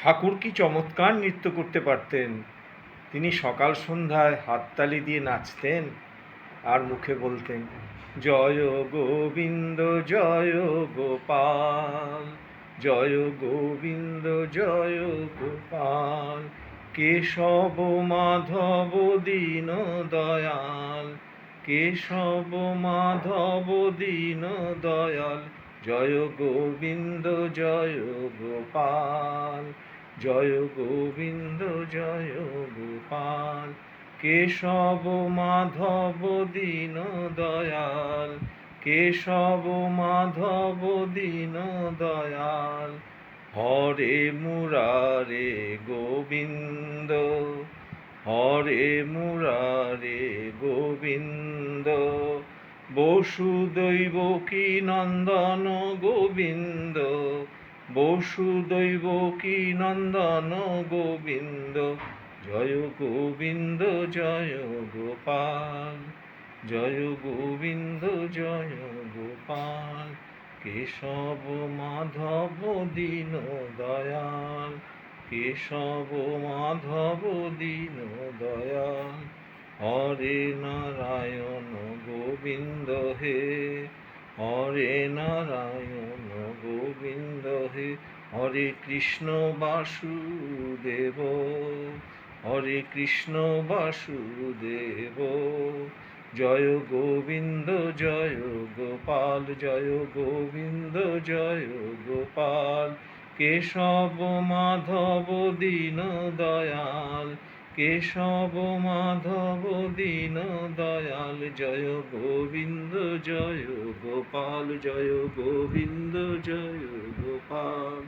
ঠাকুর কি চমৎকার নৃত্য করতে পারতেন। তিনি সকাল সন্ধ্যায় হাততালি দিয়ে নাচতেন আর মুখে বলতেন, জয় গোবিন্দ জয় গোপাল, জয় গোবিন্দ জয় গোপাল, কেশব মাধব দীন দয়াল, কেশব মাধব দীন দয়াল, জয় গোবিন্দ জয় গোপাল, জয় গোবিন্দ জয় গোপাল, কেশব মাধব দীন দয়াল, কেশব মাধব দীন দয়াল, হরে মুরারে গোবিন্দ, হরে মুরারে গোবিন্দ, বসুদৈব কি নন্দন গোবিন্দ, বসুদৈব কি নন্দন গোবিন্দ, জয় গোবিন্দ জয় গোপাল, জয় গোবিন্দ জয় গোপাল, কেশব মাধব দীন দয়াল, কেশব মাধব দীন দয়াল, হরে নারায়ণ গোবিন্দ হে, হরে নারায়ণ গোবিন্দ হে, হরে কৃষ্ণ বাসুদেব, হরে কৃষ্ণ বাসুদেব, জয় গোবিন্দ জয় গোপাল, জয় গোবিন্দ জয় গোপাল, কেশব মাধব দীন দয়াল, কেশব মাধব দীন দয়াল, জয় গোবিন্দ জয় গোপাল, জয় গোবিন্দ জয় গোপাল।